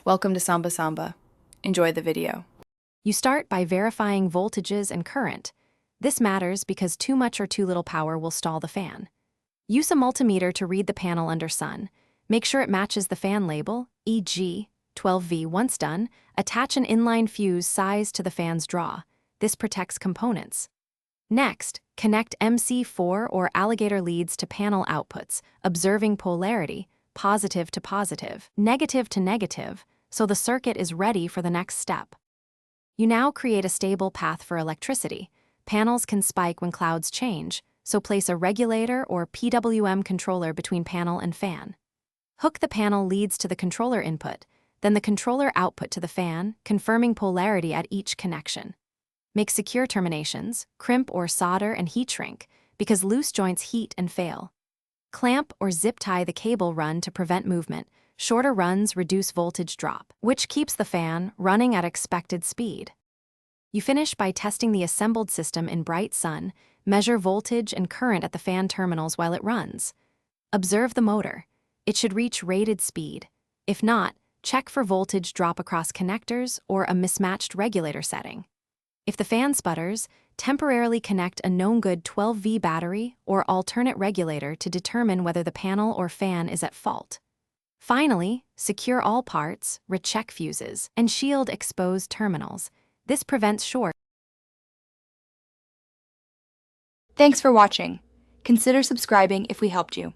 Welcome to Samba Samba. Enjoy the video. You start by verifying voltages and current. This matters because too much or too little power will stall the fan. Use a multimeter to read the panel under sun. Make sure it matches the fan label, e.g., 12V. Once done, attach an inline fuse size to the fan's draw. This protects components. Next, connect MC4 or alligator leads to panel outputs, observing polarity, positive to positive, negative to negative, so the circuit is ready for the next step. You now create a stable path for electricity. Panels can spike when clouds change, so place a regulator or PWM controller between panel and fan. Hook the panel leads to the controller input, then the controller output to the fan, confirming polarity at each connection. Make secure terminations, crimp or solder and heat shrink, because loose joints heat and fail. Clamp or zip tie the cable run to prevent movement. Shorter runs reduce voltage drop, which keeps the fan running at expected speed. You finish by testing the assembled system in bright sun, measure voltage and current at the fan terminals while it runs. Observe the motor. It should reach rated speed. If not, check for voltage drop across connectors or a mismatched regulator setting. If the fan sputters, temporarily connect a known good 12V battery or alternate regulator to determine whether the panel or fan is at fault. Finally, secure all parts, recheck fuses, and shield exposed terminals. This prevents short. Thanks for watching. Consider subscribing if we helped you.